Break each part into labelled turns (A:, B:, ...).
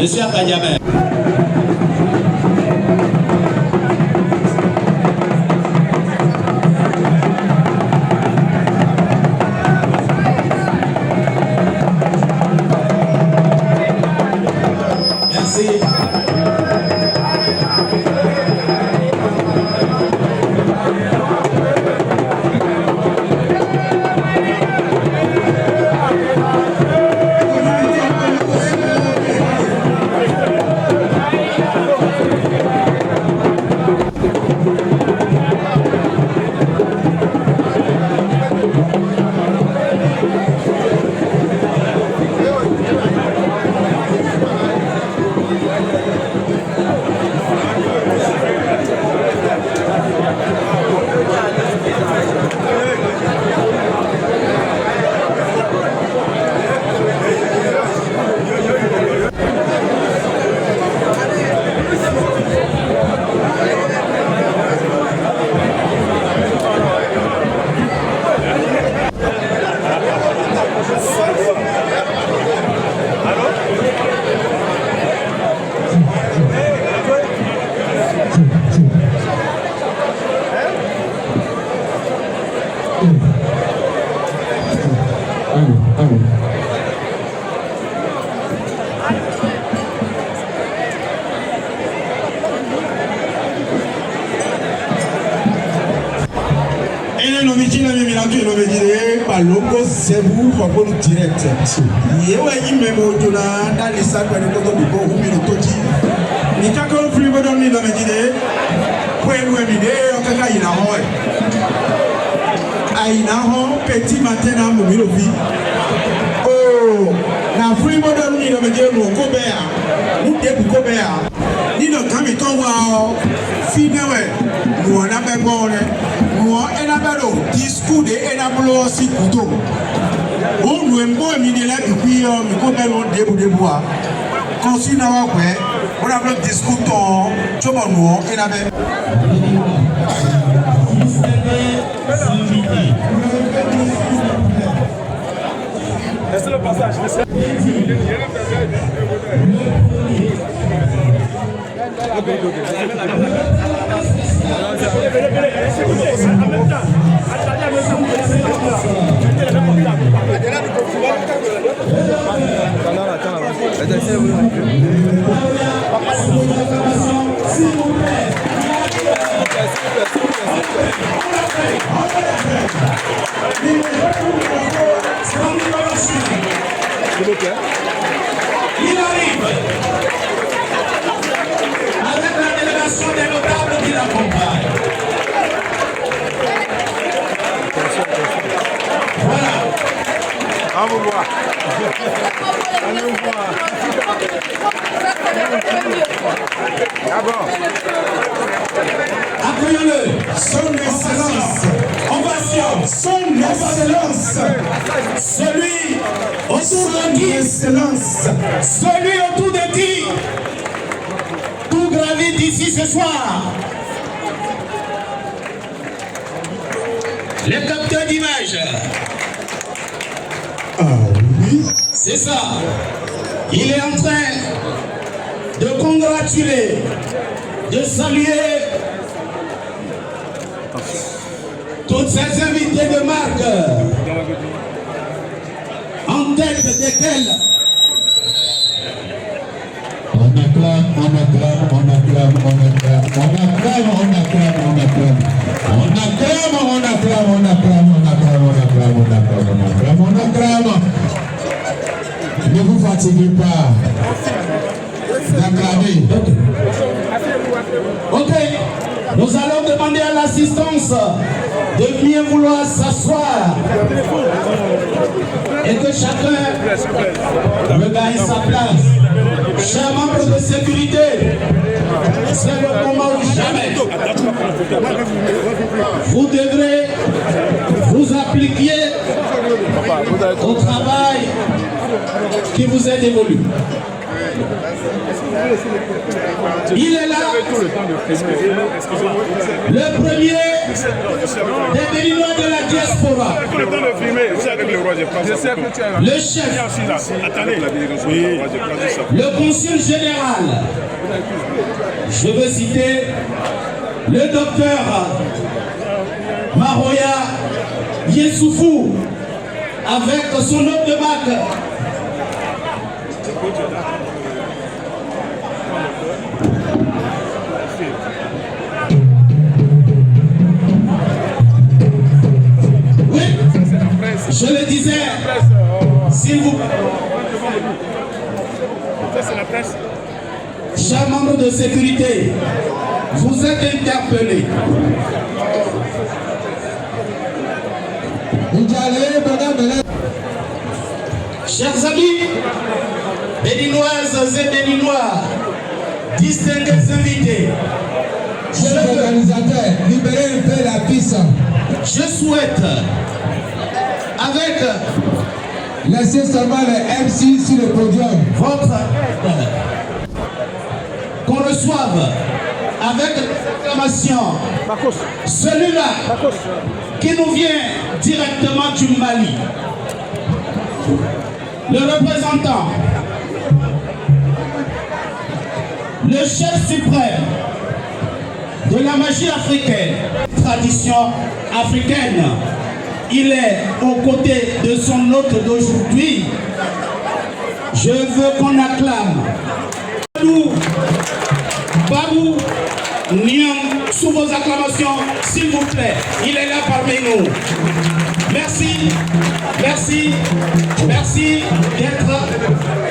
A: Monsieur Akanyame.
B: Merci. Longo Zebu Fabolo direct. Yewa yimemo jona dans les sacs de koto du bon ou toti. Ni kako frigo don ni domedine. Kwenu emide okaka ina ho. Aina ho petit matin na mo milofi. Oh, na frigo don ni domedine mo ko be a. Mu de bu ko be a. Ni no kami to wa fi newe. Mo na be gbore. Moi, elle discours de Enablo si couteau. On nous aime pas midi là depuis me connaît on débois. Quand si n'a pas on a le discours ton choma nous Enabel.
C: Laissez le passage.
A: Il arrive avec la délégation des notables qui l'accompagnent. Voilà.
C: À vous voir.
A: Accueillons-le. Son Excellence. Ovation. Son Excellence. Celui autour de qui Excellence. Celui autour de qui tout gravite ici ce soir. Les capteurs d'image.
B: Ah oui.
A: C'est ça. Il est en train de congratuler, de saluer toutes ces invités de marque, en tête desquels
D: on acclame, on acclame, on acclame, on acclame, on acclame, on acclame, on acclame, on acclame, on acclame, on acclame, on acclame, on acclame, on acclame, on acclame, on acclame. Ne vous fatiguez pas d'acclamer.
A: Ok, nous allons demander à l'assistance de bien vouloir s'asseoir et que chacun regagne sa place. Chers membres de sécurité, c'est le moment ou jamais. Vous devrez vous appliquer au travail qui vous est dévolu. Il est là, le premier des Béninois de la diaspora, le chef, le consul général. Je veux citer le docteur Maroya Yessoufou avec son homme de bac. Oui, je le disais, s'il vous plaît. Chers membres de sécurité, vous êtes interpellés. Chers amis, béninoises et béninois, distingués invités,
D: Chers organisateurs, libérez un peu la piste.
A: je souhaite, avec
D: Laissez seulement les MC sur le podium.
A: votre aide, qu'on reçoive avec l'acclamation celui-là qui nous vient directement du Mali, le représentant, le chef suprême de la magie africaine, tradition africaine. Il est aux côtés de son hôte d'aujourd'hui. Je veux qu'on acclame Babou Niang sous vos acclamations, s'il vous plaît. Il est là parmi nous. Merci, merci, merci d'être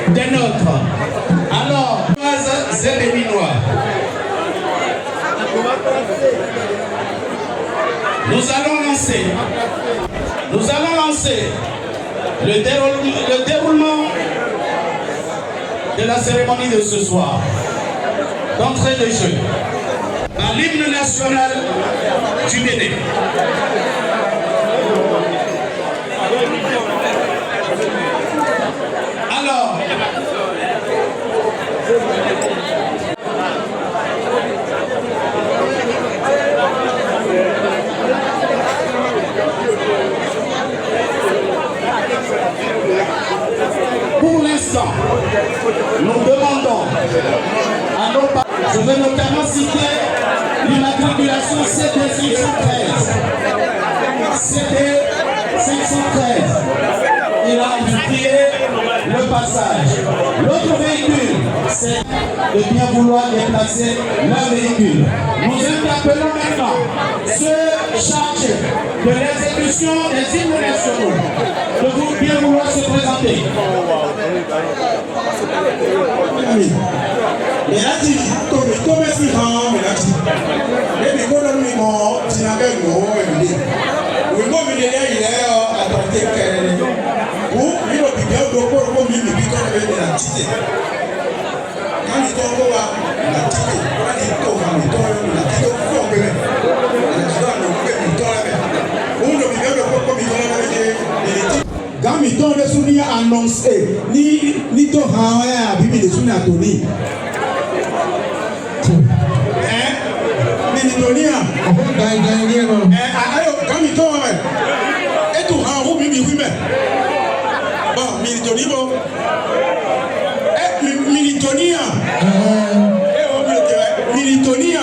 A: des nôtres. Alors, c'est béninois. Nous allons lancer le déroulement de la cérémonie de ce soir. D'entrée de jeu à l'hymne national du Bénin. Alors, pour l'instant, nous demandons à nos parents, je veux notamment citer l'immatriculation CD 513. CD 513. Il a indiqué le passage. L'autre véhicule, c'est de bien vouloir déplacer leur véhicule. Nous interpellons maintenant ceux chargés de l'exécution des hymnes nationaux de vous bien vouloir se présenter.
B: Gami ton le souvenir annoncé ni to hawaya bibi le souvenir Tony. Ni Tony a. Ayo gami ton ouais. Et tout hawo bibi oui mais. Bon, mi Tony bon. Mi Tony a. Mi Tony a.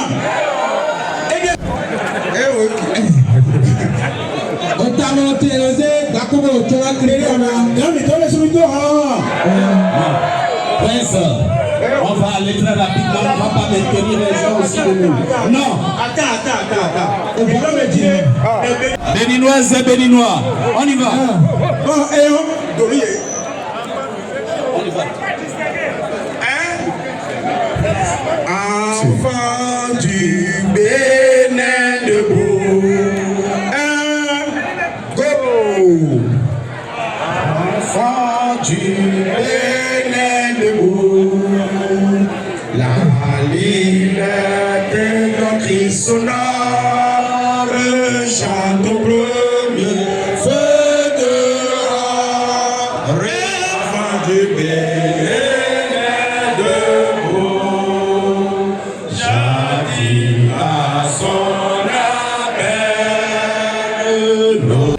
A: Prince, on va aller très rapidement, on ne va pas maintenir les gens aussi de nous. Non. Attends. Béninoises et Béninois, on y va. On y va.
B: Enfant du Bénin debout. Enfant du Bénin debout, la liberté d'un cri sonore, chante au premier feu de roi, enfant du Bénin debout, jadis à son appel, nous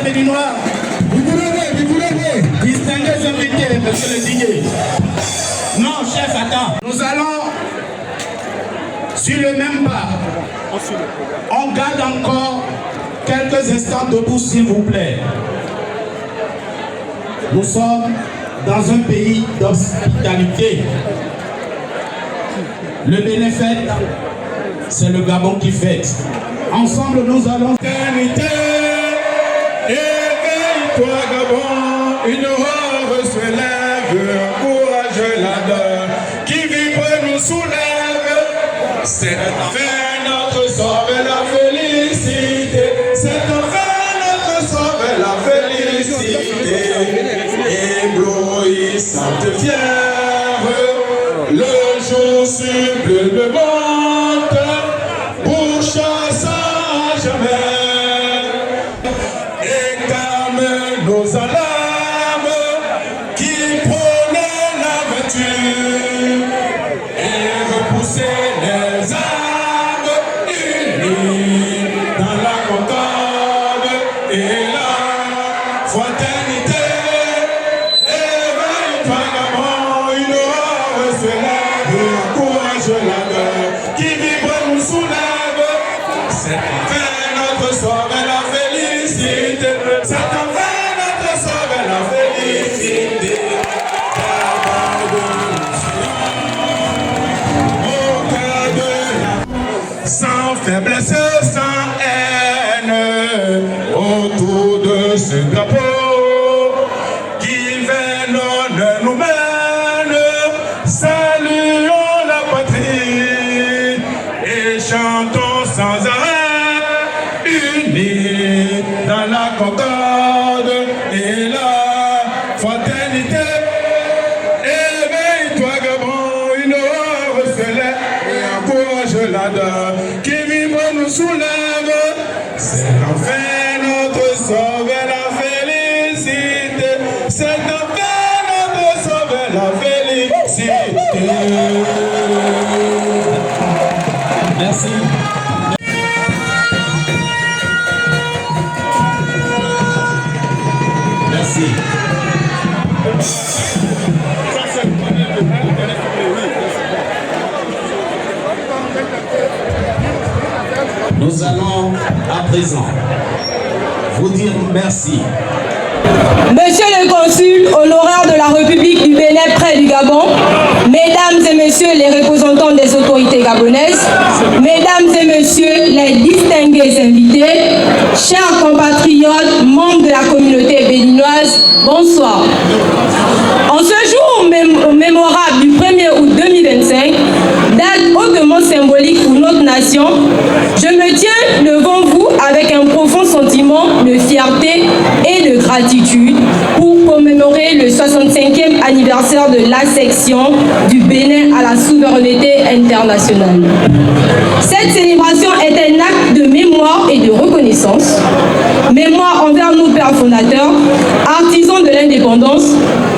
A: Béninois, distingués invités, monsieur le DJ. Non, chef, attends. Nous allons sur le même pas. On garde encore quelques instants debout, s'il vous plaît. Nous sommes dans un pays d'hospitalité. Le Bénin fête, c'est le Gabon qui fête. Ensemble, nous allons...
B: Éveille-toi Gabon, une aurore se lève, courage la donne, qui vibre nous soulève. C'est enfin notre sauveur la félicité. C'est enfin notre sauveur la félicité. Éblouissante fière, le jour sublime monte pour chasser à jamais. Et calme nos alarmes qui prônent la vertu et repousser les âmes unies dans la concorde et la fraternité. Éveille-toi, gamin, une heure se lève, encourage la gueule qui vibre nous soulève. C'est enfin notre sauveur la félicité. C'est enfin notre sauveur la félicité. Sans faiblesse, sans haine, autour de ce drapeau qui vers l'honneur nous mène, saluons la patrie et chantons sans arrêt, unis dans la concorde et la fraternité. Éveille-toi, Gabon, une heure se lève et encourage la dame qui vibre nous soulève. C'est enfin notre sauveur la félicité. C'est enfin notre sauveur la félicité.
A: Merci. Merci. Nous allons à présent vous dire merci.
E: Monsieur le consul honoraire de la République du Bénin près du Gabon, mesdames et messieurs les représentants des autorités gabonaises, mesdames et messieurs les distingués invités, chers compatriotes, membres de la communauté béninoise, bonsoir. En ce jour mémorable du 1er août 2025, date hautement symbolique pour notre nation, je me tiens devant vous avec un profond sentiment de fierté et de gratitude pour commémorer le 65e anniversaire de l'annexion du Bénin à la souveraineté internationale. Cette célébration est un acte de mémoire et de reconnaissance. Mémoire envers nos pères fondateurs, artisans de l'indépendance,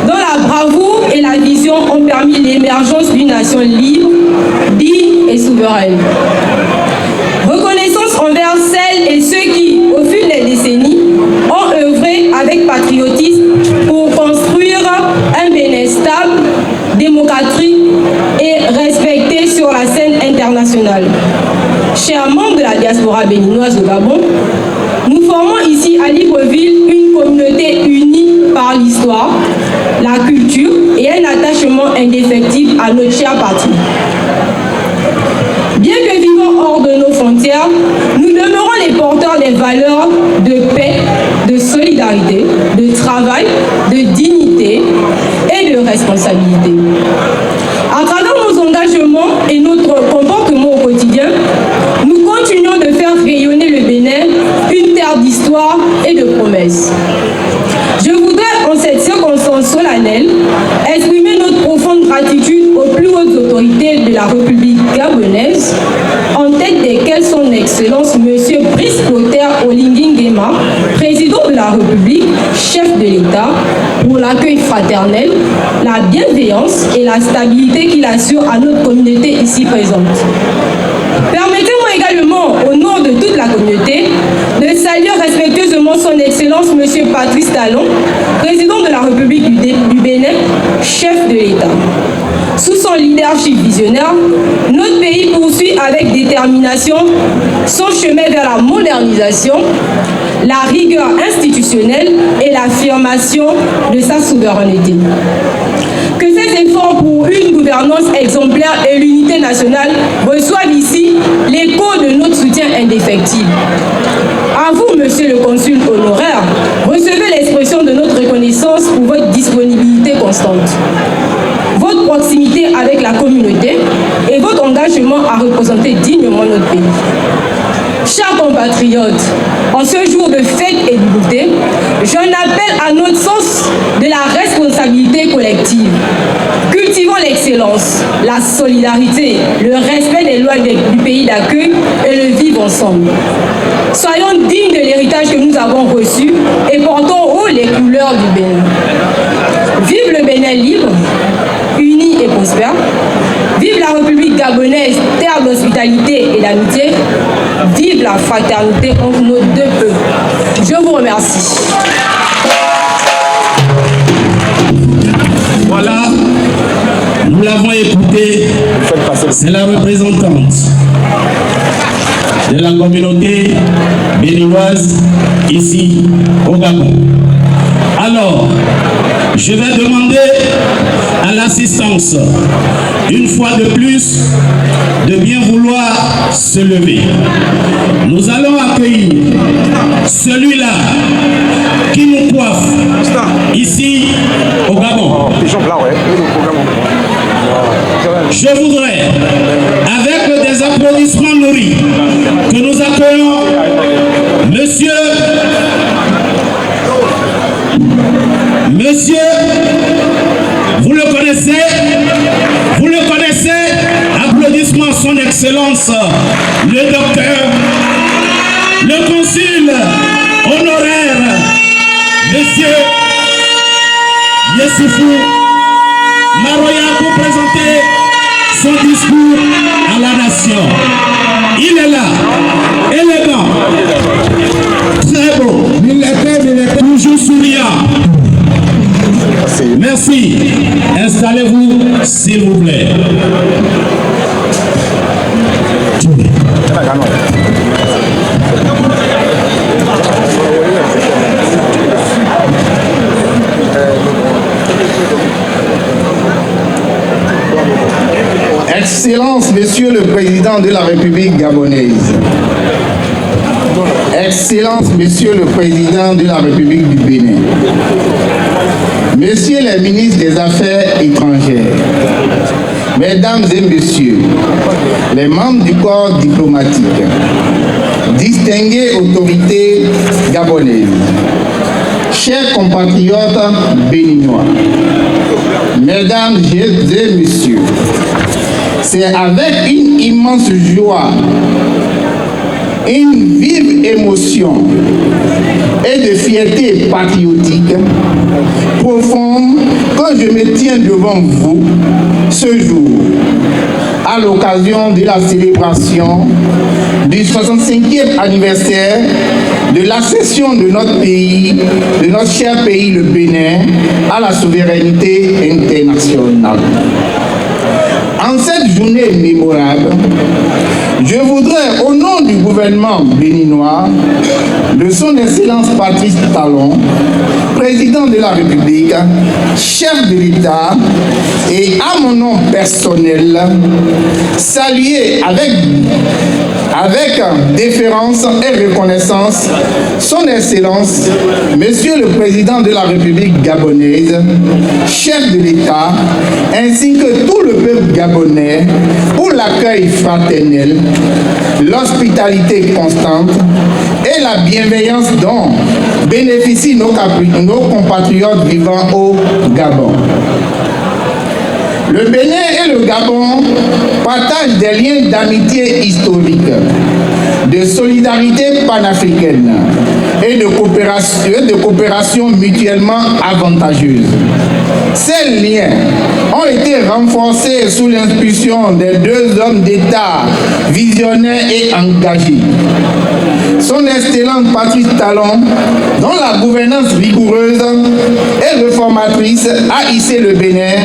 E: dont la bravoure et la vision ont permis l'émergence d'une nation libre, digne et souveraine. Reconnaissance envers celles et ceux qui, au fil des décennies, ont œuvré avec patriotisme pour construire un Bénin stable, démocratique et respecté sur la scène internationale. Chers membres de la diaspora béninoise au Gabon, nous formons ici à Libreville une communauté unie par l'histoire, la culture et un attachement indéfectible à notre chère patrie. Bien que vivant hors de nos frontières, nous demeurons les porteurs des valeurs de paix, de solidarité, de travail, de dignité et de responsabilité. À travers nos engagements et notre comportement au quotidien, nous continuons de faire rayonner le Bénin, une terre d'histoire et de promesses. Je voudrais, en cette circonstance solennelle, exprimer notre profonde gratitude aux plus hautes autorités de la République gabonaise, en tête desquelles son Excellence M. Brice Clotaire Oligui Nguema, président de la République, chef de l'État, pour l'accueil fraternel, la bienveillance et la stabilité qu'il assure à notre communauté ici présente. Permettez-moi également, au nom de toute la communauté, de saluer respectueusement son Excellence M. Patrice Talon, président de la République du Bénin, chef de l'État. Sous son leadership visionnaire, notre pays poursuit avec détermination son chemin vers la modernisation, la rigueur institutionnelle et l'affirmation de sa souveraineté. Que ces efforts pour une gouvernance exemplaire et l'unité nationale reçoivent ici l'écho de notre soutien indéfectible. À vous, monsieur le consul honoraire, recevez l'expression de notre reconnaissance pour votre disponibilité constante. Votre proximité avec la communauté et votre engagement à représenter dignement notre pays. Chers compatriotes, en ce jour de fête et de beauté, j'en appelle à notre sens de la responsabilité collective. Cultivons l'excellence, la solidarité, le respect des lois du pays d'accueil et le vivre ensemble. Soyons dignes de l'héritage que nous avons reçu et portons haut les couleurs du Bénin. Vive le Bénin libre, uni et prospère. Vive la République gabonaise, terre d'hospitalité et d'amitié. Vive la fraternité entre nos deux peuples. Je vous remercie.
A: Voilà, nous l'avons écouté, c'est la représentante de la communauté béninoise ici au Gabon. Alors, je vais demander à l'assistance, une fois de plus, de bien vouloir se lever. Nous allons accueillir celui-là qui nous coiffe ici au Gabon. Je voudrais, avec des applaudissements nourris, que nous accueillons Monsieur, vous le connaissez, applaudissements à son excellence, le docteur, le consul honoraire, Monsieur Yessoufou Maroya, pour présenter son discours à la nation. Il est là, élégant, très beau, toujours souriant. Merci. Installez-vous, s'il vous plaît.
F: Excellence, Monsieur le Président de la République gabonaise. Excellence, Monsieur le Président de la République du Bénin. Messieurs les ministres des Affaires étrangères, Mesdames et Messieurs, les membres du corps diplomatique, distinguées autorités gabonaises, chers compatriotes béninois, Mesdames et Messieurs, c'est avec une immense joie, une vive émotion et de fierté patriotique profonde que je me tiens devant vous ce jour, à l'occasion de la célébration du 65e anniversaire de l'accession de notre pays, de notre cher pays le Bénin, à la souveraineté internationale. En cette journée mémorable, je voudrais, au nom du gouvernement béninois, de son Excellence Patrice Talon, président de la République, chef de l'État, et à mon nom personnel, saluer avec déférence et reconnaissance son Excellence, Monsieur le Président de la République gabonaise, chef de l'État, ainsi que tout le peuple gabonais pour l'accueil fraternel, l'hospitalité constante et la bienveillance dont bénéficient nos compatriotes vivant au Gabon. Le Bénin et le Gabon partagent des liens d'amitié historique, de solidarité panafricaine et de coopération mutuellement avantageuse. Ces liens ont été renforcés sous l'impulsion des deux hommes d'État visionnaires et engagés. Son Excellence Patrice Talon, dont la gouvernance rigoureuse et réformatrice a hissé le Bénin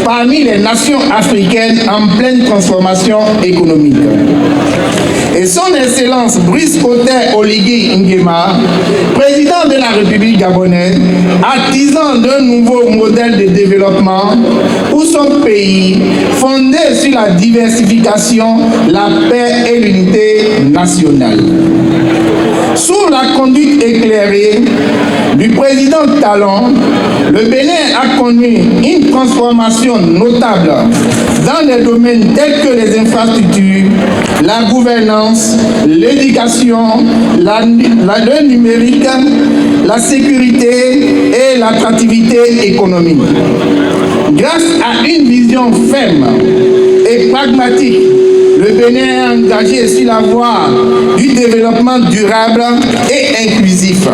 F: parmi les nations africaines en pleine transformation économique. Et son Excellence Brice Clotaire Oligui Nguema, président de la République gabonaise, artisan d'un nouveau modèle de développement pour son pays, fondé sur la diversification, la paix et l'unité nationale. Sous la conduite éclairée du président Talon, le Bénin a connu une transformation notable dans les domaines tels que les infrastructures, la gouvernance, l'éducation, le numérique, la sécurité et l'attractivité économique. Grâce à une vision ferme et pragmatique, le Bénin est engagé sur la voie du développement durable et inclusif.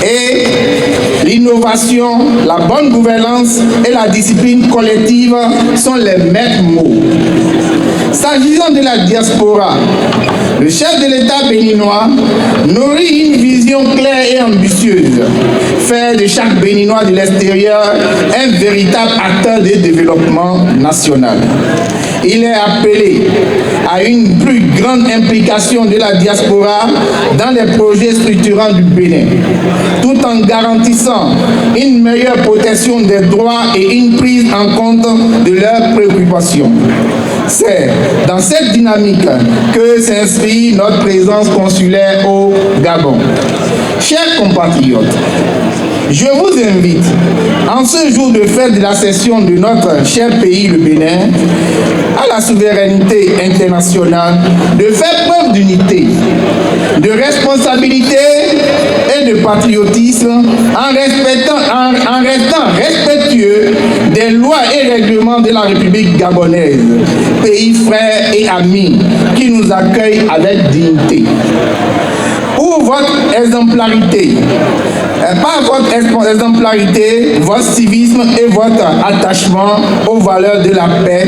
F: Et l'innovation, la bonne gouvernance et la discipline collective sont les maîtres mots. S'agissant de la diaspora, le chef de l'État béninois nourrit une vision claire et ambitieuse, faire de chaque Béninois de l'extérieur un véritable acteur de développement national. Il est appelé à une plus grande implication de la diaspora dans les projets structurants du Bénin, tout en garantissant une meilleure protection des droits et une prise en compte de leurs préoccupations. C'est dans cette dynamique que s'inscrit notre présence consulaire au Gabon. Chers compatriotes, je vous invite, en ce jour de fête de la cession de notre cher pays, le Bénin, à la souveraineté internationale, de faire preuve d'unité, de responsabilité et de patriotisme en restant respectueux des lois et règlements de la République gabonaise, pays frère et ami qui nous accueille avec dignité. Pour votre exemplarité, par votre exemplarité, votre civisme et votre attachement aux valeurs de la paix,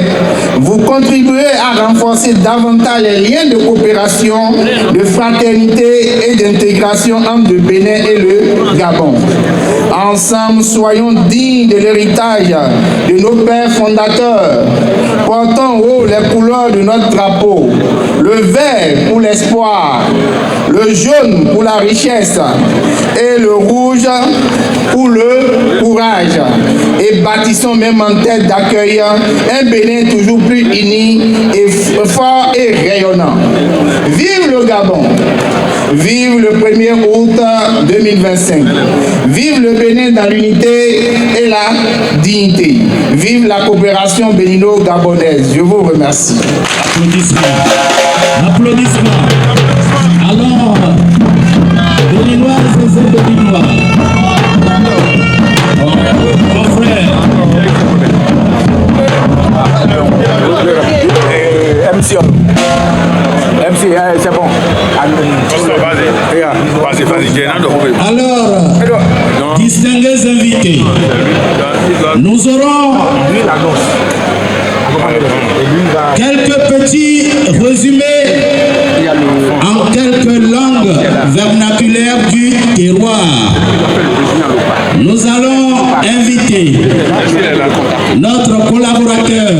F: vous contribuerez à renforcer davantage les liens de coopération, de fraternité et d'intégration entre le Bénin et le Gabon. Ensemble, soyons dignes de l'héritage de nos pères fondateurs, portons haut les couleurs de notre drapeau, le vert pour l'espoir, le jaune pour la richesse et le rouge pour le courage. Et bâtissons même en tête d'accueil un Bénin toujours plus uni et fort et rayonnant. Vive le Gabon! Vive le 1er août 2025. Vive le Bénin dans l'unité et la dignité. Vive la coopération bénino-gabonaise. Je vous remercie.
A: Applaudissements. Applaudissements. Alors, Béninoises et Béninois, mon frère.
C: MC, c'est bon.
A: Alors, distingués invités, nous aurons quelques petits résumés en quelques langues vernaculaires du terroir. Nous allons inviter notre collaborateur,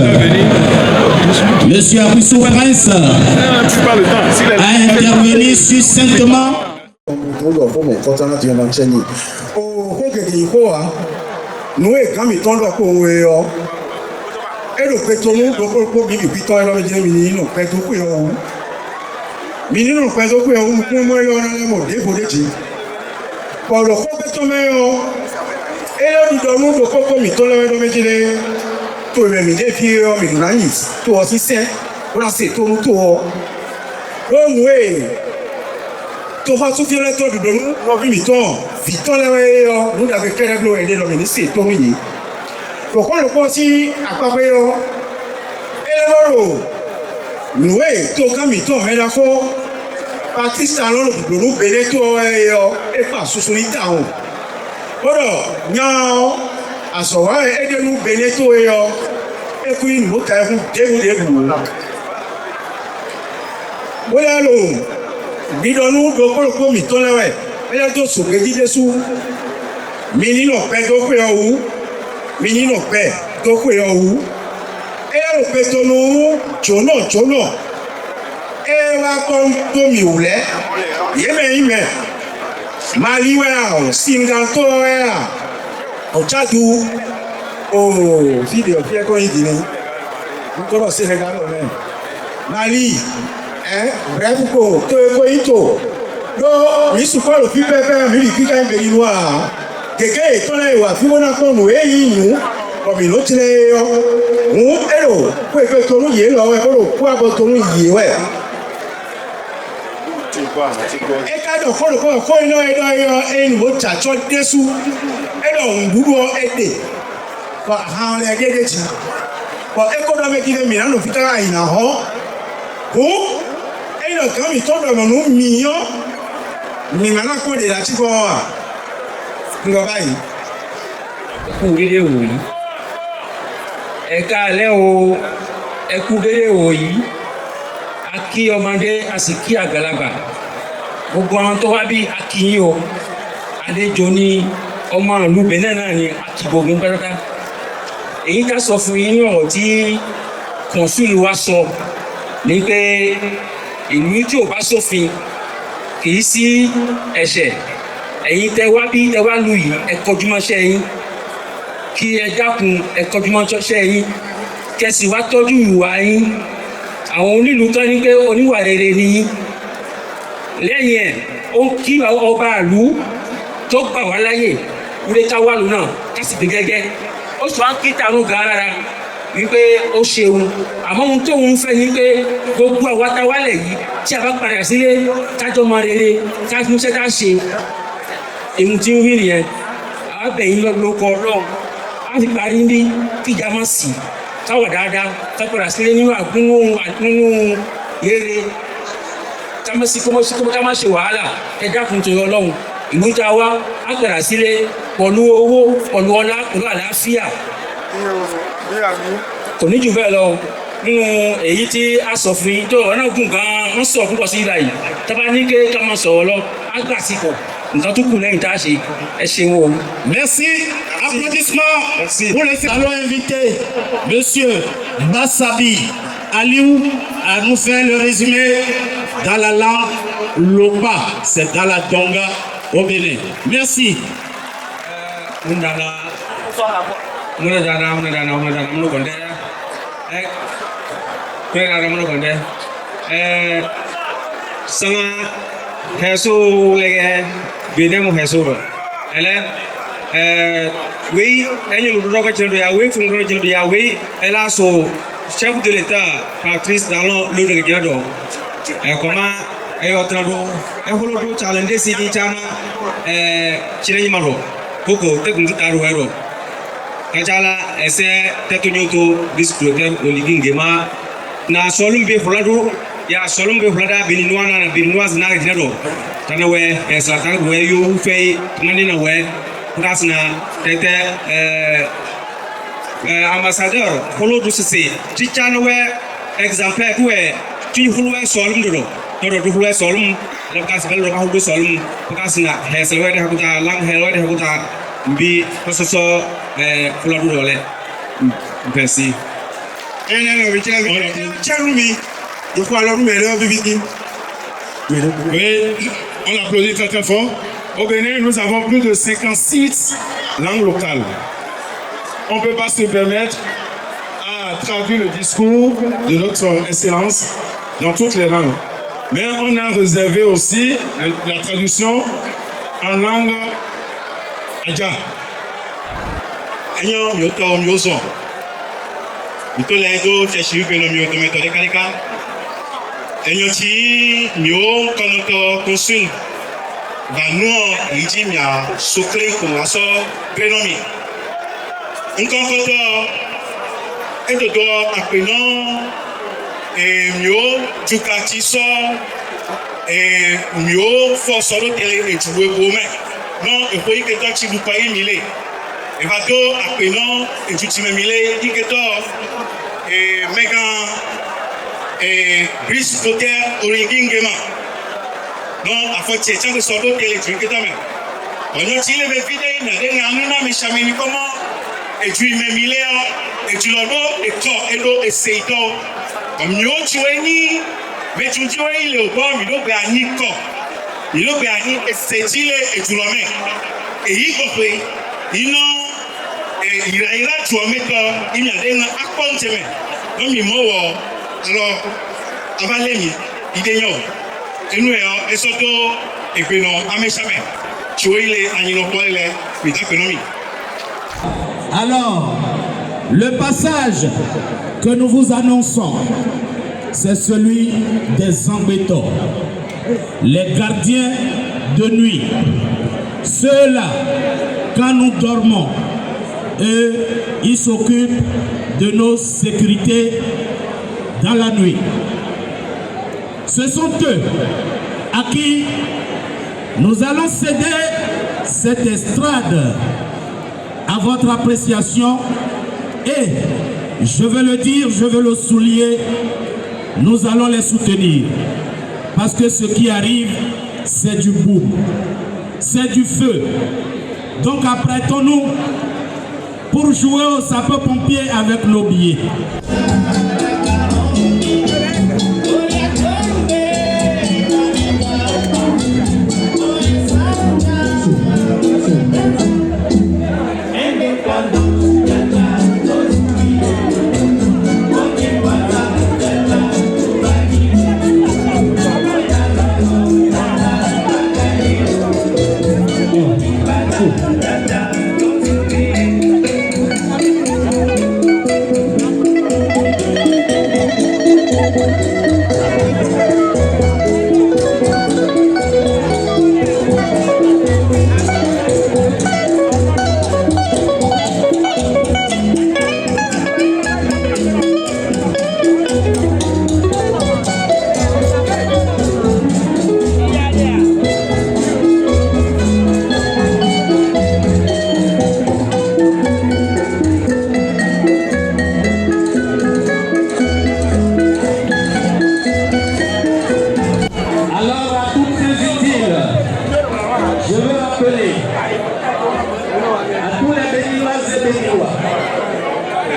A: M. Abissou Prince, à intervenir succinctement.
B: Menino faz o que é um como eu não vou depois Paulo como também ele do mundo como me tola no medile tu me defi me nanis tu assim se para ser tu não é tu faz o que ele todo do mundo não vi me ton viton lá eu não dá que ele não ele não me se tu me tu quando posi acaba eu ele não nous to kami to hela fo Patrice Talon lo bele to e pa susuni taun odo nya aso wa e de nu bele to e ku ni mo ta fun de lu wala lo bi do nu do ko mi to lewe e to so ke di Jesu mi ni no pe do pe owu mi ni no pe do pe owu e pe to no jono e wa kon to mi ule ime mali wa singanto o chatu o video fi ko yin ni ko ro se regalo me mali bref ko to ko ito do mi sùkọ́ lò fi fẹ́fẹ́ mi rí kíkà ìbẹ̀ yìí wá kèké ìtọ́lẹ̀ ìwà fi wọ́n náà tọ́nù èyí yìí ọ̀mì ló tilẹ̀ yọ òun èrò pé pé torú yìí lọ ẹ̀ kóró kó àbọ̀ torú yìí wẹ̀. ẹ káàdọ̀ kọ́lùkọ́ kó iná ẹ̀dọ̀ ẹ̀yọ ẹ̀yìn ló tàtsọ́ dẹ́sù ẹ̀dọ̀ òǹdúró ẹ̀dẹ̀ kọ́ àwọn ẹ̀dẹ̀ tì kọ́ ẹ̀kọ́dọ̀ mẹ́kìlẹ̀ mìíràn ló fi tẹ́lá ìnà họ́ kó ẹ̀yìn kan mi tọ́dọ̀ mọ̀ ló mìíràn mìíràn kó lè láti kọ́ wa ńgọ báyìí.
G: Kú dédé wò yìí ẹ káalẹ́ o ẹ kú dédé wò yìí a kí ọmọdé a sì kí àgbàlagbà gbogbo àwọn tó wá bí a kí yín o àlejò ní ọmọ ìlú Benin náà ni a kí gbogbo pátá èyí ká sọ fún yín ní ọ̀rọ̀ tí kọ̀nsúlù wa sọ ní pé ìlú tí ò bá sófin kì í sí ẹ̀ṣẹ̀ ẹ̀yin tẹ wá bí tẹ wá lù yìí ẹ kọjúmọ́ṣẹ́ yín kí ẹ dákun ẹ kọjúmọ́ṣẹ́ yín kẹsì wá tọ́jú ìwà yín àwọn onílù tán ní pé oníwà rere ni yín lẹ́yìn ẹ̀ ó kí ọba ìlú tó gbà wá láyè ilé ká wà lù náà ká sì dé gẹ́gẹ́ ó sọ wá kí tààrùn gan rárá wípé ó ṣeun àmọ́ ohun tó ń fẹ́ ni pé gbogbo àwátawálẹ̀ yìí tí a bá padà sílé kájọ́ máa rere ká múṣẹ́ ká ṣe èmù tí ń rí nìyẹn àbẹ̀yìn lọ́kọ̀ ọlọ́run á fi parí bí kíjà má sí káwà dáadáa kápẹ̀rà sílé nínú rere ká má ṣe wàhálà ẹjá kùn tó ọlọ́run ìlú ta wá á pẹ̀rà sílé pọ̀lú owó pọ̀lú ọlá pẹ̀lú àlàáfíà kò ní jù bẹ́ẹ̀ lọ nínú èyí tí a sọ fún yín tó ọ̀nà gùn gan-an wọ́n sọ púpọ̀ sí ìlà yìí tábà ní ká máa sọ̀rọ̀ lọ á gbà sí pọ̀ nǹkan tó kù lẹ́yìn tá a ṣe ẹ ṣeun o.
A: Merci. Applaudissements pour les allons inviter Monsieur Bassabi Aliou à nous faire le résumé dans la langue Lopa, c'est dans la Donga au Bénin. Merci.
G: Sanga heso lege Benin mo heso ba ele oui enyo lu doga chendo ya oui fun doga chendo ya oui ela so chef de l'état Patrice Talon lu de gado comment otrado holo do challenge city chama chire malo koko te kundu taru hero kachala ese tetonyoto disclosure oligingema na solum be fulado ya solum be fulada bininoise na gado tanawe eslatan we yo fei ngani na we ngasna tete ambassadeur holo do sese tichana we exemplaire we ti holo we solum do do holo solum le gas bel do holo solum ngasna hesel we de hakuta lang hel we de hakuta bi kososo fulado do le merci
C: Oui, on applaudit très très fort. Au Bénin, nous avons plus de 56 langues locales. On ne peut pas se permettre à traduire le discours de notre excellence dans toutes les langues. Mais on a réservé aussi la traduction en langue Adja.
A: Ayo yoto myoso. Mito lego cheshiu pelo myoto metode kalika. Enyo chi myo konoto konsul. Banu iji mia sokle ko aso prenomi. Nkan foto edodo apeno myo jukati so myo fo soro tele ejuwe bome. Non epo iketo chi bu payi mile. Evado apeno ejutimemile iketo megan bris poter origingema non afoti chango sodo tele tukitame onyo chile be vide na de nganuna mi shamini komo ejuimemile ejulodo eto edo eseito omyo chiweni bejujo ile obo mi lo be aniko mi lo be ani esejile ejulome eyi gope ino ira tuometo imi adenga akponteme no mi mowo alors abalemi ideyo enu e esoto
C: Et puis non, Amechame, tu vois, il est en inopole, il est économique.
A: Alors, le passage que nous vous annonçons, c'est celui des embêtants, les gardiens de nuit. Ceux-là, quand nous dormons, eux, ils s'occupent de nos sécurités dans la nuit. Ce sont eux à qui nous allons céder cette estrade à votre appréciation et, je veux le dire, je veux le souligner, nous allons les soutenir parce que ce qui arrive, c'est du boom, c'est du feu. Donc apprêtons-nous pour jouer au sapeur-pompier avec nos billets.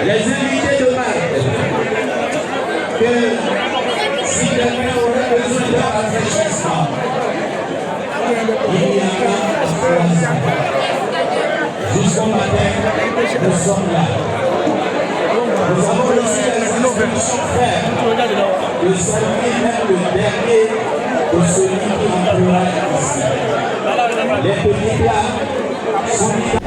A: Les invités de marque, que si quelqu'un aurait besoin de rafraîchissement, il y a là jusqu'au matin, nous sommes là. Nous avons reçu les instructions fermes de saluer même le dernier de celui qui entrera ici. Les petits plats sont mis.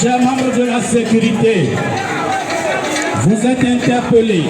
A: Chers membres de la sécurité, vous êtes interpellés.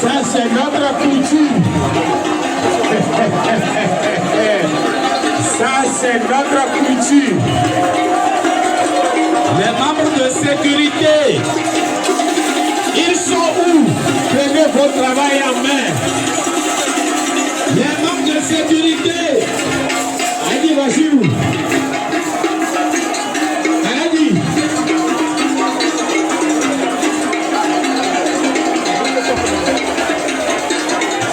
B: Ça, c'est notre coutume. Ça, c'est notre coutume.
A: Les membres de sécurité, ils sont où?
B: Prenez votre travail en main.
A: Les membres de sécurité,
B: Allez, vas-y où? Allez.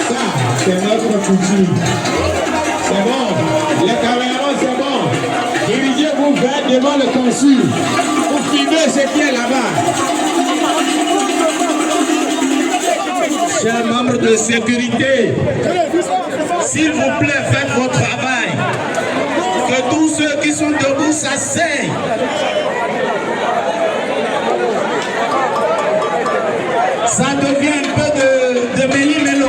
B: Ça, c'est notre coutume. C'est bon. Les caméras, c'est bon. Dirigez-vous vers devant le consul. Vous filmez ce qui est là-bas.
A: chers membres de sécurité, s'il vous plaît, faites votre travail. Que tous ceux qui sont debout s'asseyent. Ça devient un peu de méli-mélo.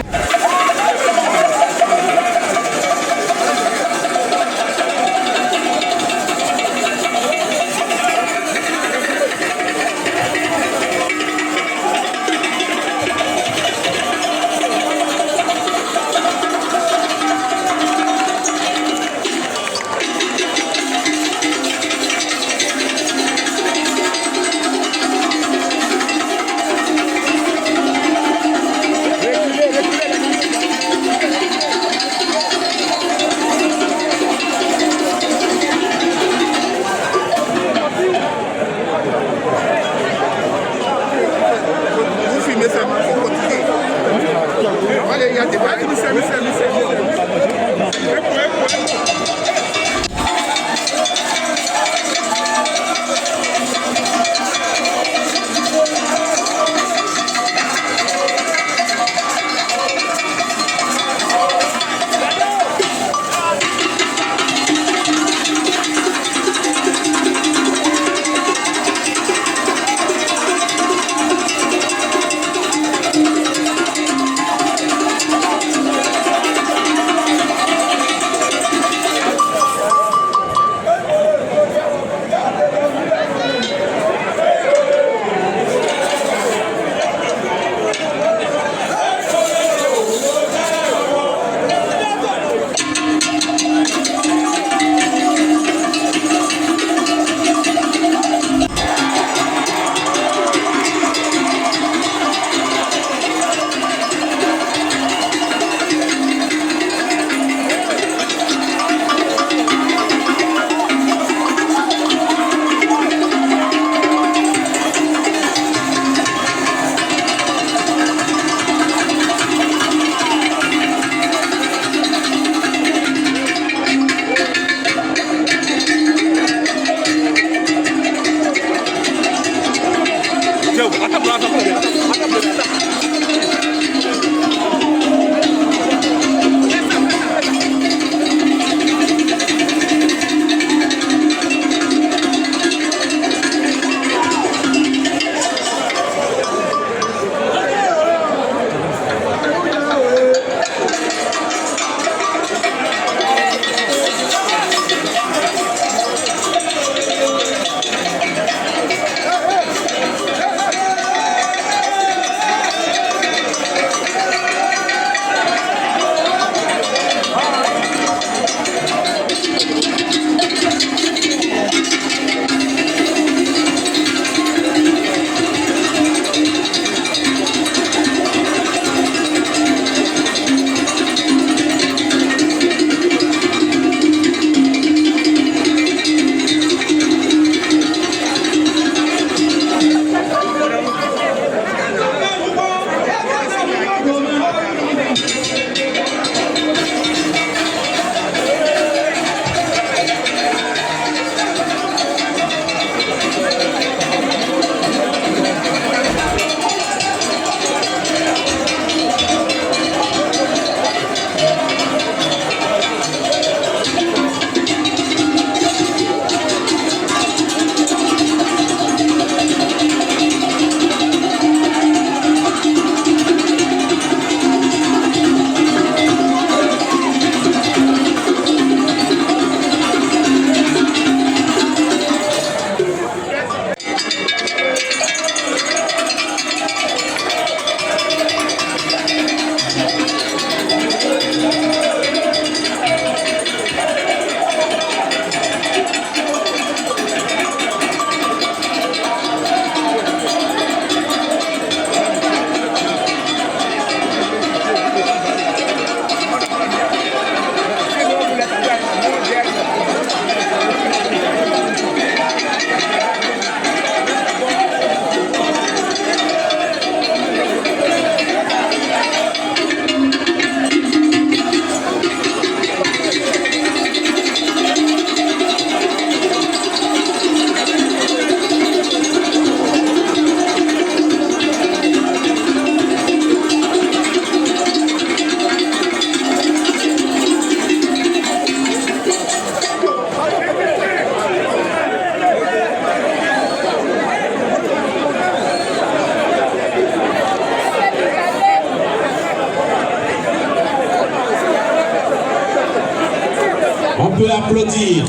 A: peut applaudir.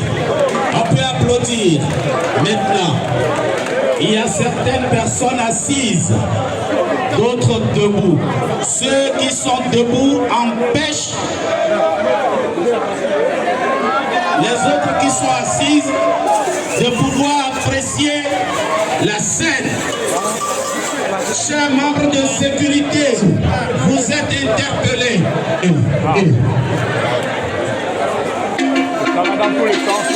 A: On peut applaudir. Maintenant, il y a certaines personnes assises, d'autres debout. Ceux qui sont debout empêchent les autres qui sont assises de pouvoir apprécier la scène. Chers membres de sécurité, vous êtes interpellés.
H: Ça va dans tous les sens.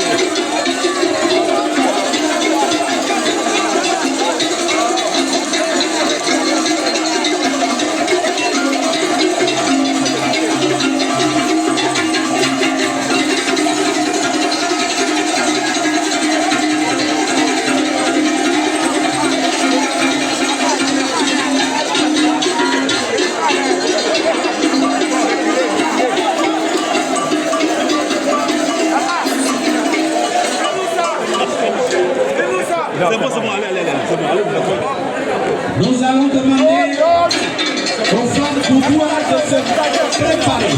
A: Nous allons demander aux femmes pouvoir de se préparer.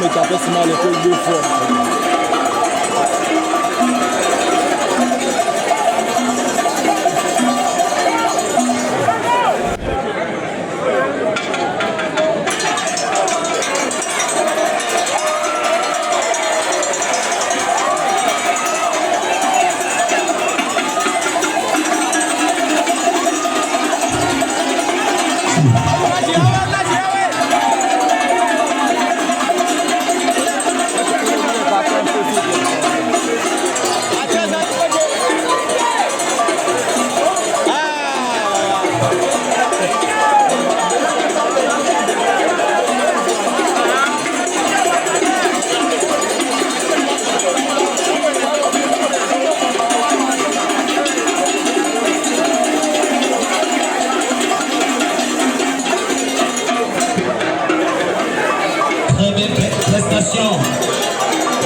H: me taper sur mal l'épaule 2 fois.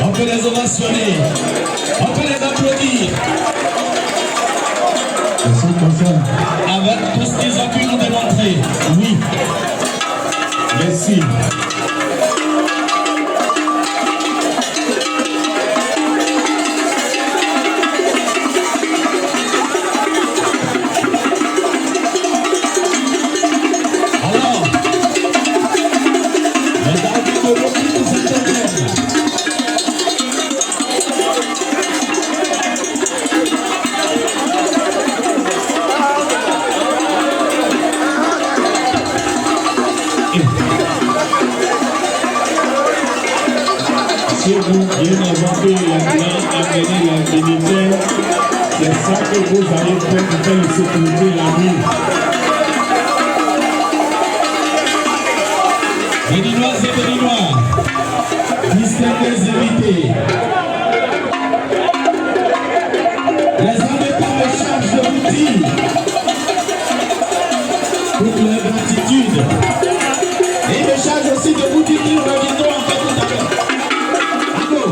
A: On peut les ovationner, on peut les applaudir. Avec tout ce qu'ils ont pu nous démontrer. Oui. Merci. Alors,
D: si vous bien inventer la dignité, c'est ça que vous allez faire pour faire la sécurité la vie.
A: Béninoises et Béninois, distingués invités, les embêtants me chargent de vous dire toute leur gratitude. Et il me charge aussi de vous dire qu'ils reviendront en fait tout à l'heure. Bravo.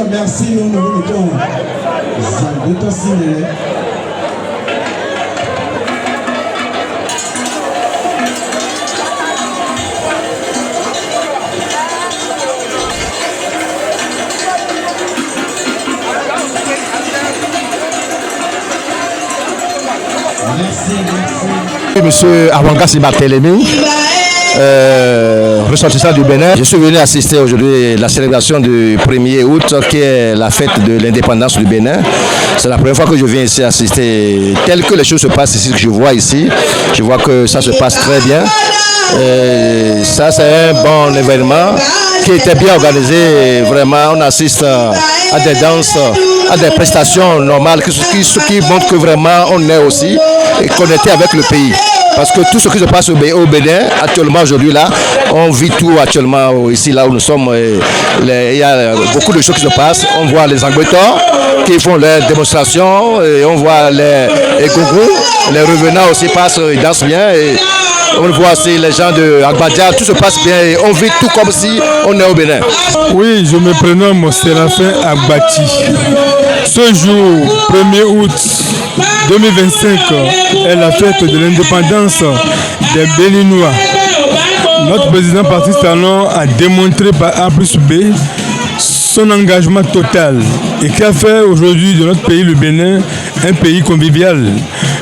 B: Merci, nous nous mettons.
I: Monsieur Awangassi Barthélémy, ressortissant du Bénin. Je suis venu assister aujourd'hui à la célébration du 1er août, qui est la fête de l'indépendance du Bénin. C'est la première fois que je viens ici assister. Tel que les choses se passent ici, que je vois ici, je vois que ça se passe très bien. Et ça, c'est un bon événement qui était bien organisé. Vraiment, on assiste à des danses, à des prestations normales qui montrent que vraiment on est aussi connecté avec le pays. Parce que tout ce qui se passe au Bénin, actuellement, aujourd'hui, là, on vit tout actuellement ici, là où nous sommes. Il y a beaucoup de choses qui se passent. On voit les Angleterres qui font leurs démonstrations, et on voit les gougous, les revenants aussi passent, ils dansent bien. Et on voit aussi les gens de Agbadia, tout se passe bien et on vit tout comme si on est au Bénin.
C: Oui, je me prénomme Séraphin Agbati. Ce jour, 1er août 2025, est la fête de l'indépendance des Béninois. Notre président Patrice Talon a démontré par A plus B son engagement total et qui a fait aujourd'hui de notre pays, le Bénin, un pays convivial.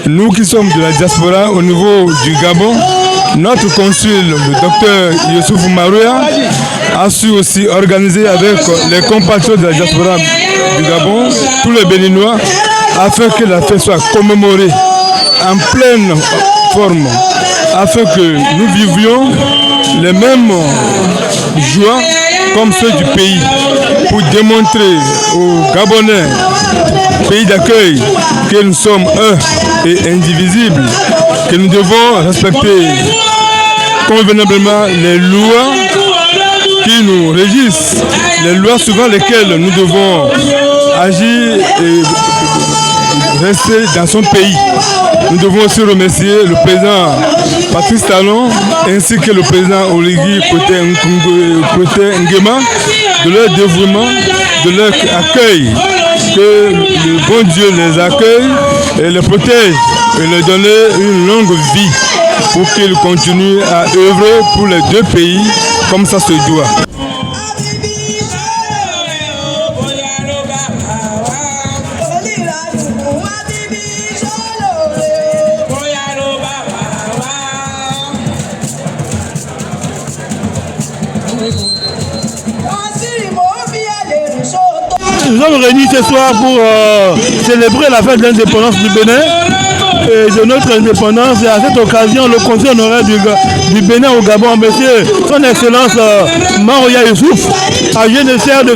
C: Nous qui sommes de la diaspora au niveau du Gabon, notre consul, le docteur Youssouf Marouya, a su aussi organiser avec les compatriotes de la diaspora du Gabon, tous les Béninois, afin que la fête soit commémorée en pleine forme, afin que nous vivions les mêmes joies comme ceux du pays, pour démontrer aux Gabonais, pays d'accueil, que nous sommes un et indivisibles, que nous devons respecter convenablement les lois qui nous régissent, les lois suivant lesquelles nous devons agir et rester dans son pays. Nous devons aussi remercier le président Patrice Talon ainsi que le président Oligui Poté Nguema de leur dévouement, de leur accueil. Que le bon Dieu les accueille et les protège et leur donner une longue vie pour qu'ils continuent à œuvrer pour les deux pays comme ça se doit.
J: Nous sommes réunis ce soir pour célébrer la fête de l'indépendance du Bénin et de notre indépendance. Et à cette occasion, le conseil honoraire du Bénin au Gabon, monsieur son excellence Maroya Youssouf, a nécessaire de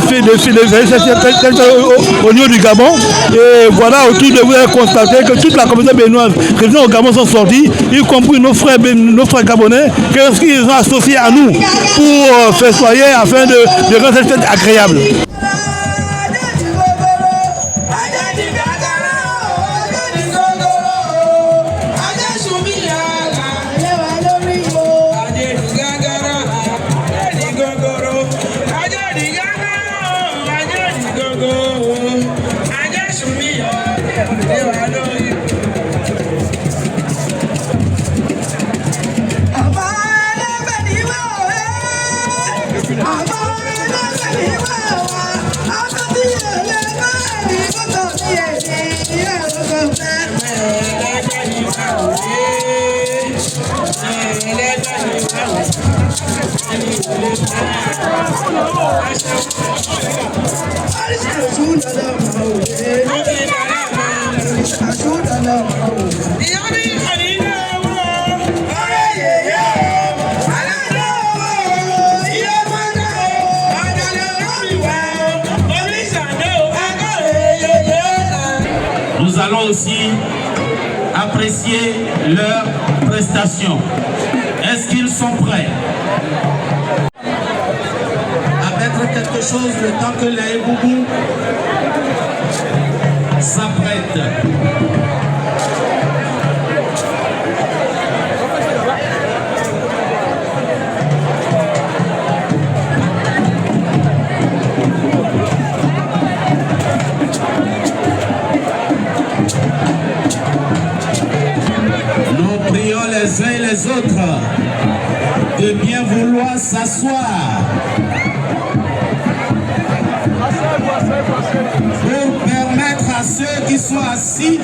J: au niveau du Gabon. Et voilà, autour de vous, vous avez constaté que toute la communauté béninoise résidant au Gabon sont sortis, y compris nos frères gabonais, qu'ils ont associés à nous pour festoyer afin de rendre cette fête agréable.
A: Nous allons aussi apprécier leurs prestations. Est-ce qu'ils sont prêts à mettre quelque chose le temps que les boubous s'apprêtent? Nous prions les uns et les autres de bien vouloir s'asseoir pour permettre à ceux qui sont assis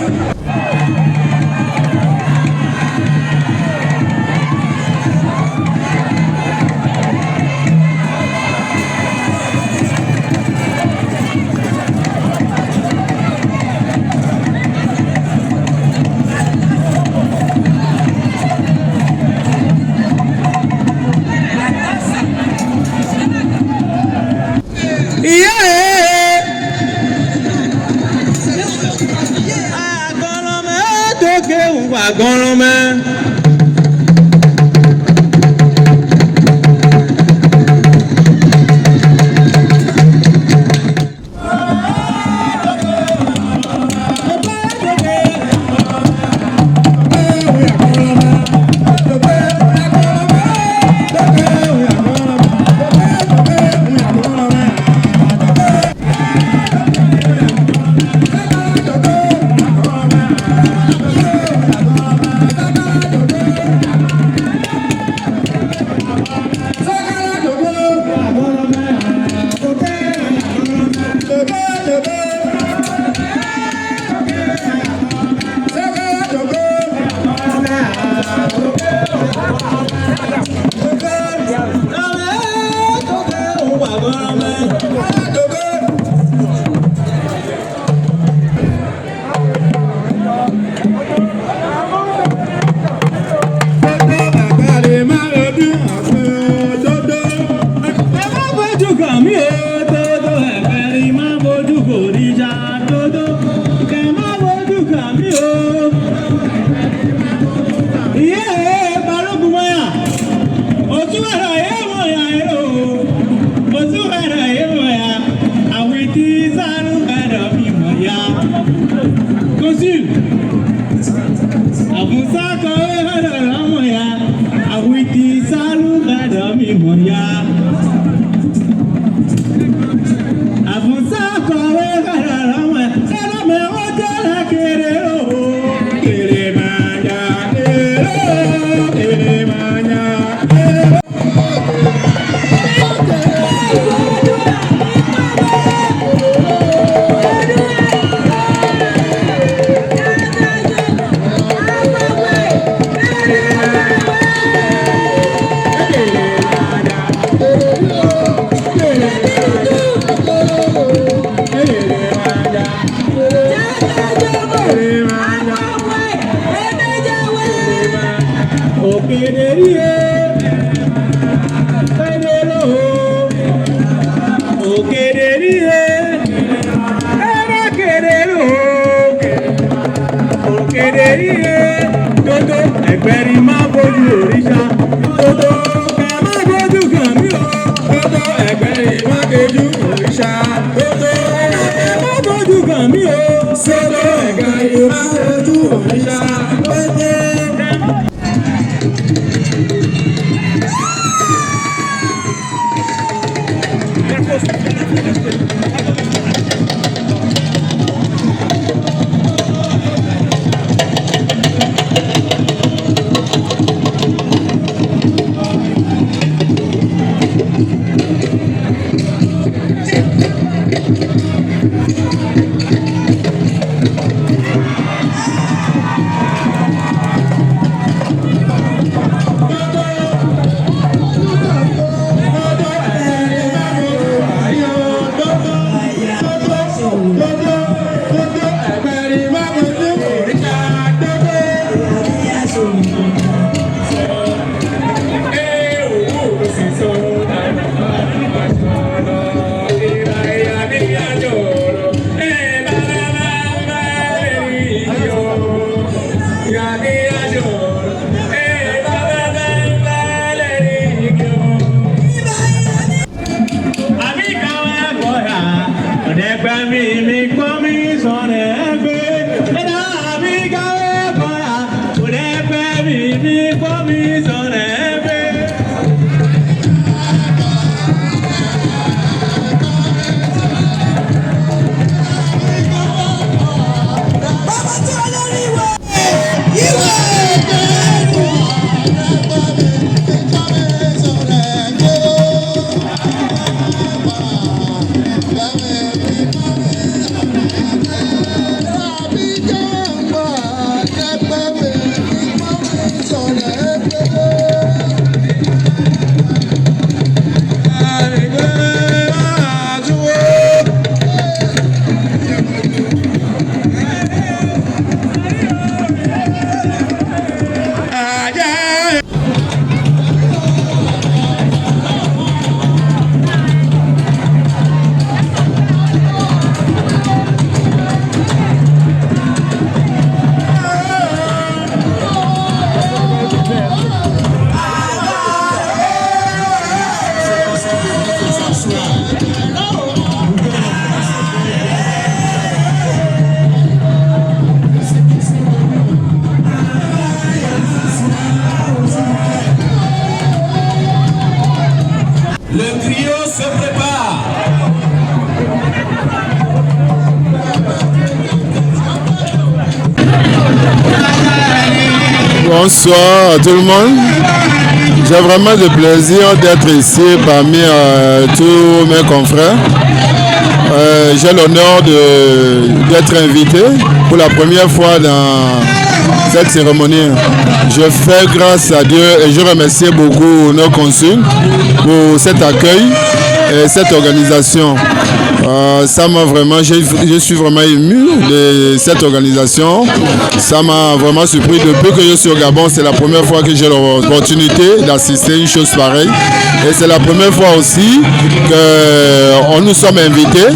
K: Bonsoir à tout le monde. J'ai vraiment le plaisir d'être ici parmi tous mes confrères. J'ai l'honneur d'être invité pour la première fois dans cette cérémonie. Je fais grâce à Dieu et je remercie beaucoup nos consuls pour cet accueil et cette organisation. Ça m'a vraiment, je suis vraiment ému de cette organisation. Ça m'a vraiment surpris. Depuis que je suis au Gabon, c'est la première fois que j'ai l'opportunité d'assister à une chose pareille. Et c'est la première fois aussi que nous sommes invités.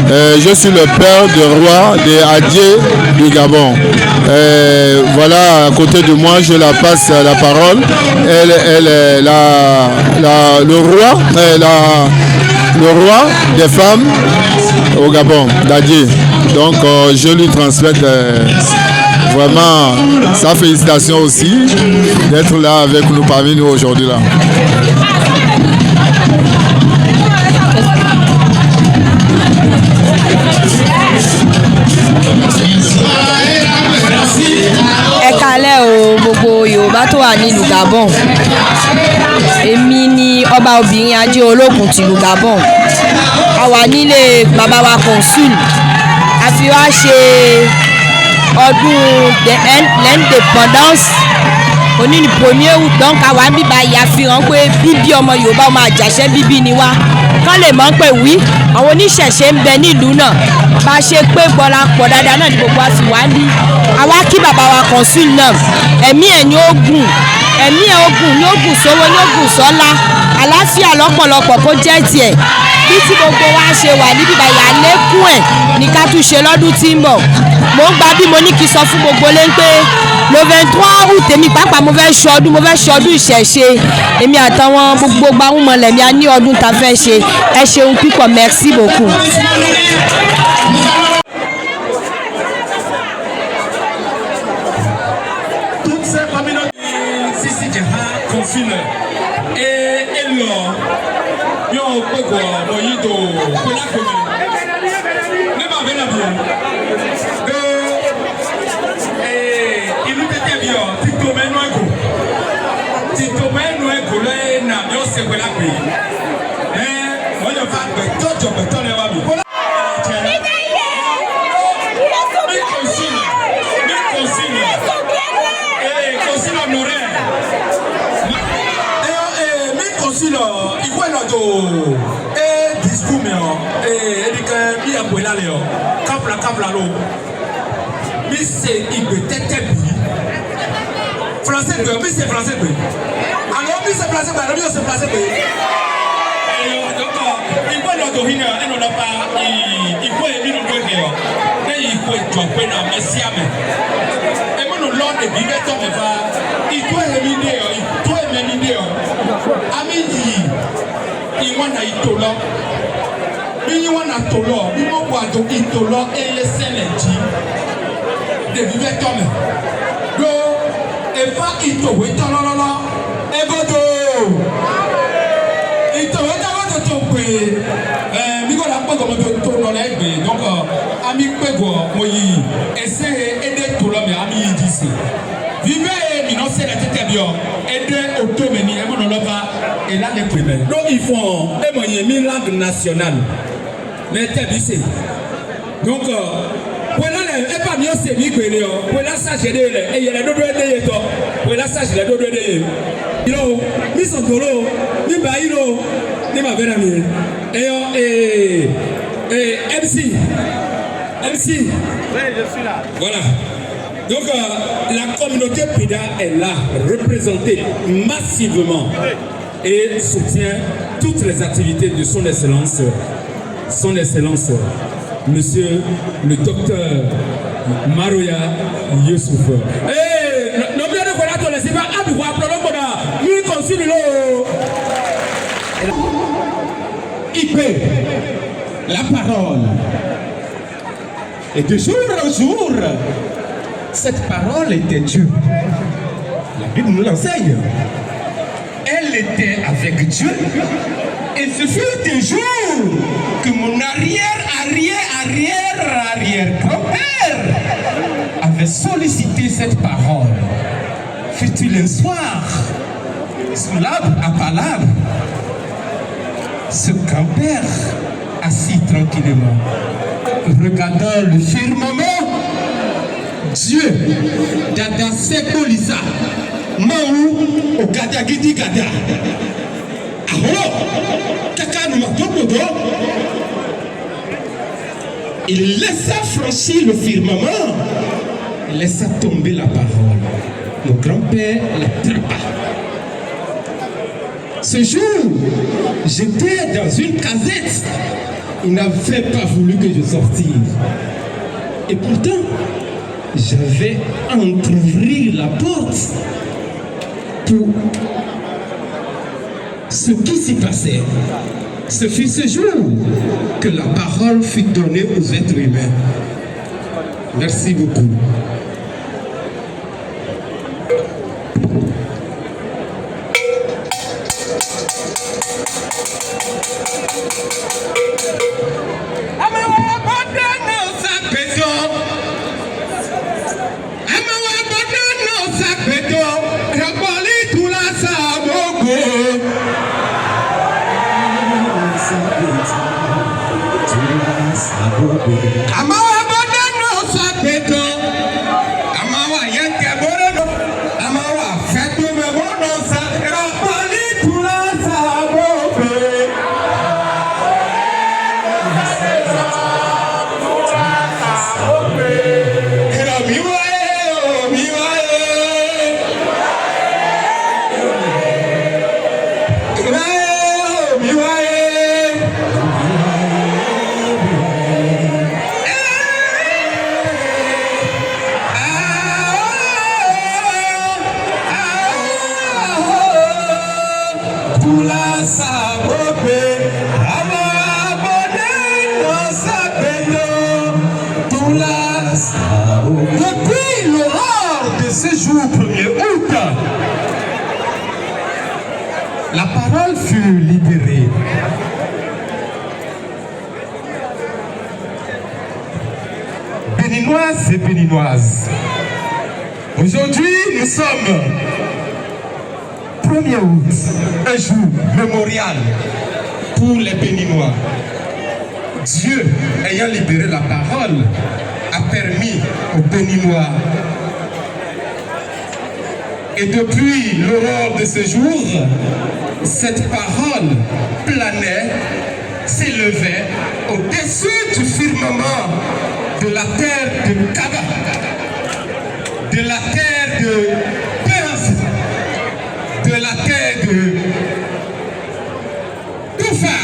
K: Je suis le père du roi de Adié du Gabon. Voilà, à côté de moi, je la passe la parole. Elle est le roi des femmes au Gabon, d'Adié. Donc, je lui transmets Vraiment, sa félicitation aussi d'être là avec nous parmi nous aujourd'hui là.
L: Ẹ kálẹ́ o gbogbo Yorùbá tó wà nílùú Gabon. Èmi ni ọba obìnrin ajé olókun tìlú Gabon. A wà nílé bàbá wa consul. A fi wá ṣe ọdún l'indépendance òní ní 1er août, donc a wà bíbá ìyàfihàn pé bíbí ọmọ Yorùbá ọmọ àjàṣẹ́ bíbí ni wá. Kán lè mọ̀ pé wí àwọn oníṣẹ̀ṣe ń bẹ nílùú náà. Bá ṣe pé gbọ́lá pọ̀ dáadáa náà ni gbogbo wa sì wá ní. Àwa kí bàbá wa consul náà ẹ̀mí ẹ̀ ní ó gùn, ẹ̀mí ẹ̀ ó gùn ní ó gùn sówó ní ó gùn sọ́lá, àlàáfíà lọ́pọ̀lọpọ̀ kó jẹ́ tiẹ̀. Bí tí gbogbo wa ṣe wà níbí báyìí àlékún ẹ̀ ní ká tún ṣe lọ́dún tí ń bọ̀. Mo ń gba bí mo ní kí sọ fún gbogbo lé pé le 23 août èmi pàápàá mo fẹ́ ṣọdún ìṣẹ̀ṣe. Èmi àtàwọn gbogbo gbàmúmọ̀lẹ̀ mi a ní ọdún tá fẹ́ ṣe. Ẹ ṣeun púpọ̀, merci beaucoup.
A: Toutes ces communautés Sisi Djeha confine et Elor Yo Pego Moyido Kola Komi Ne m'a bien bien il nous était bien Tito Menuego là na Yo se Kola Komi moi je vais Toto Beton et Wabi il faut notre discours mais et mi apoela le kapla lo mi c'est igbe tete bi français de mi c'est français de alors mi c'est français alors mi c'est français de donc il faut notre hina et non pas il faut mi no do ke mais il faut jo pe na mesiame et mo no lord de bi beto me va il faut mi de amidi iwana itolo bi iwana tolo bi mo wa do itolo ele seleji de vive tome do eva ito we tololo egodo ito we tawo to pe mi ko la pe ko mo to no le gbe donc ami pego mo yi ese ede tolo me ami disi vive mi no se la tete bio ede automeni e mo no lova et là les primaires. Donc ils font une langue nationale. Les tébissés. Donc pour là les pas mieux c'est mi que les pour là ça j'ai des et il y a les deux de to pour là ça j'ai les deux de ilo mi son dolo mi ba ilo ni ma vera mi et MC oui je suis là voilà. Donc la communauté PIDA est là représentée massivement et soutient toutes les activités de son excellence monsieur le docteur Maroya Youssouf.
B: IP, la parole. Et de jour en jour, cette parole était Dieu. La Bible nous l'enseigne. Elle était avec Dieu. Et ce fut un jour que mon arrière-grand-père avait sollicité cette parole. Fut-il un soir, sous l'arbre à palabre, ce grand-père, assis tranquillement, regardant le firmament, Dieu, Dada Sekolisa, Maou, Ogada Gidi Gada. Il laissa franchir le firmament, il laissa tomber la parole. Mon grand-père l'attrapa. Ce jour, j'étais dans une casette. Il n'avait pas voulu que je sortisse. Et pourtant, j'avais entrouvert la porte pour ce qui s'y passait. Ce fut ce jour que la parole fut donnée aux êtres humains. Merci beaucoup.
M: Depuis l'aurore de ce jour 1er août, la parole fut libérée. Béninoises et béninoises, aujourd'hui nous sommes 1er août, un jour mémorial pour les Béninois. Dieu ayant libéré la parole a permis aux Béninois. Et depuis l'aurore de ce jour, cette parole planait, s'élevait au-dessus du firmament de la terre de Kaba, de la terre de Perse, de la terre de Toufa,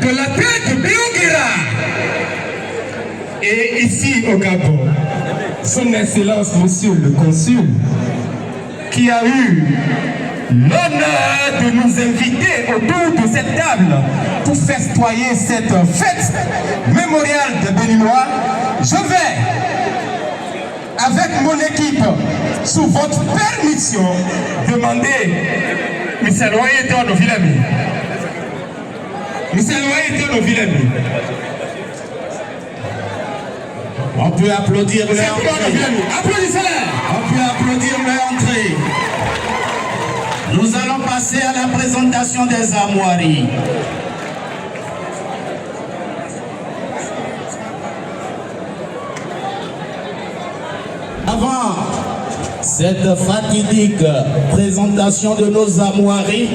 M: de la terre de Béoguera. Et ici au Gabon, son Excellence Monsieur le Consul, qui a eu l'honneur de nous inviter autour de cette table pour festoyer cette fête mémoriale de Béninois, je vais, avec mon équipe, sous votre permission, demander Michel Loyeton au Villami. Michel Loyeton au Villami.
A: On peut applaudir leur entrée.
M: Applaudissez-les.
A: On peut applaudir leur entrée. Nous allons passer à la présentation des armoiries. Avant cette fatidique présentation de nos armoiries,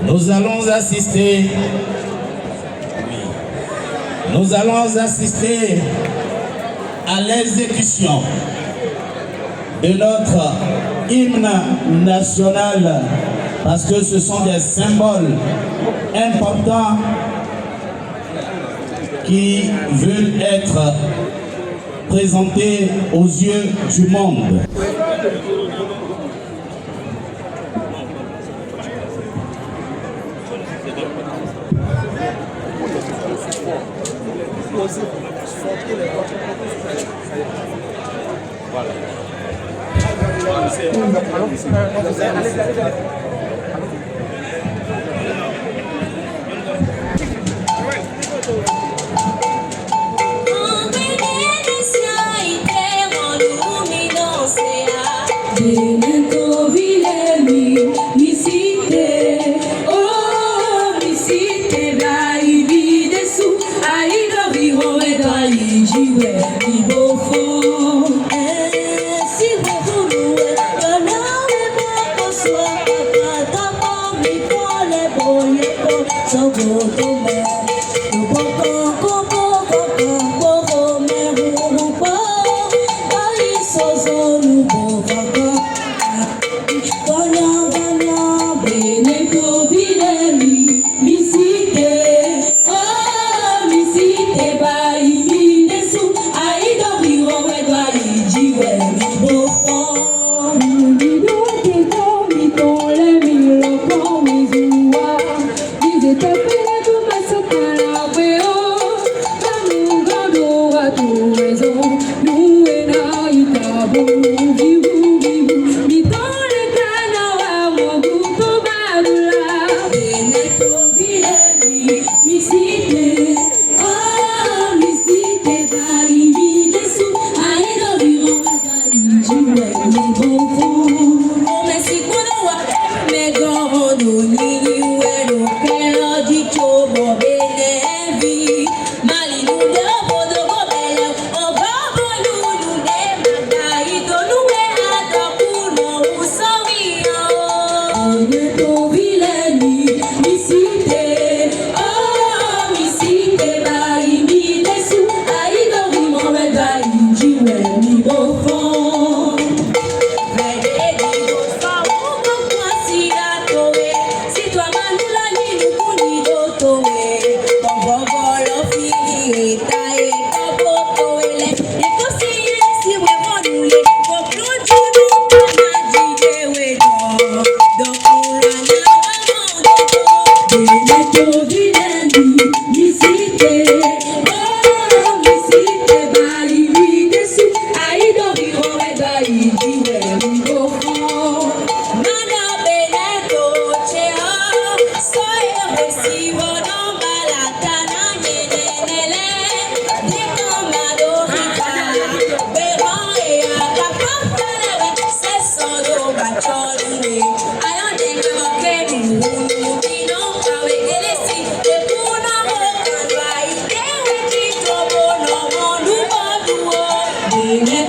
A: nous allons assister à l'exécution de notre hymne national, parce que ce sont des symboles importants qui veulent être présentés aux yeux du monde.
N: Malinu
E: ìdí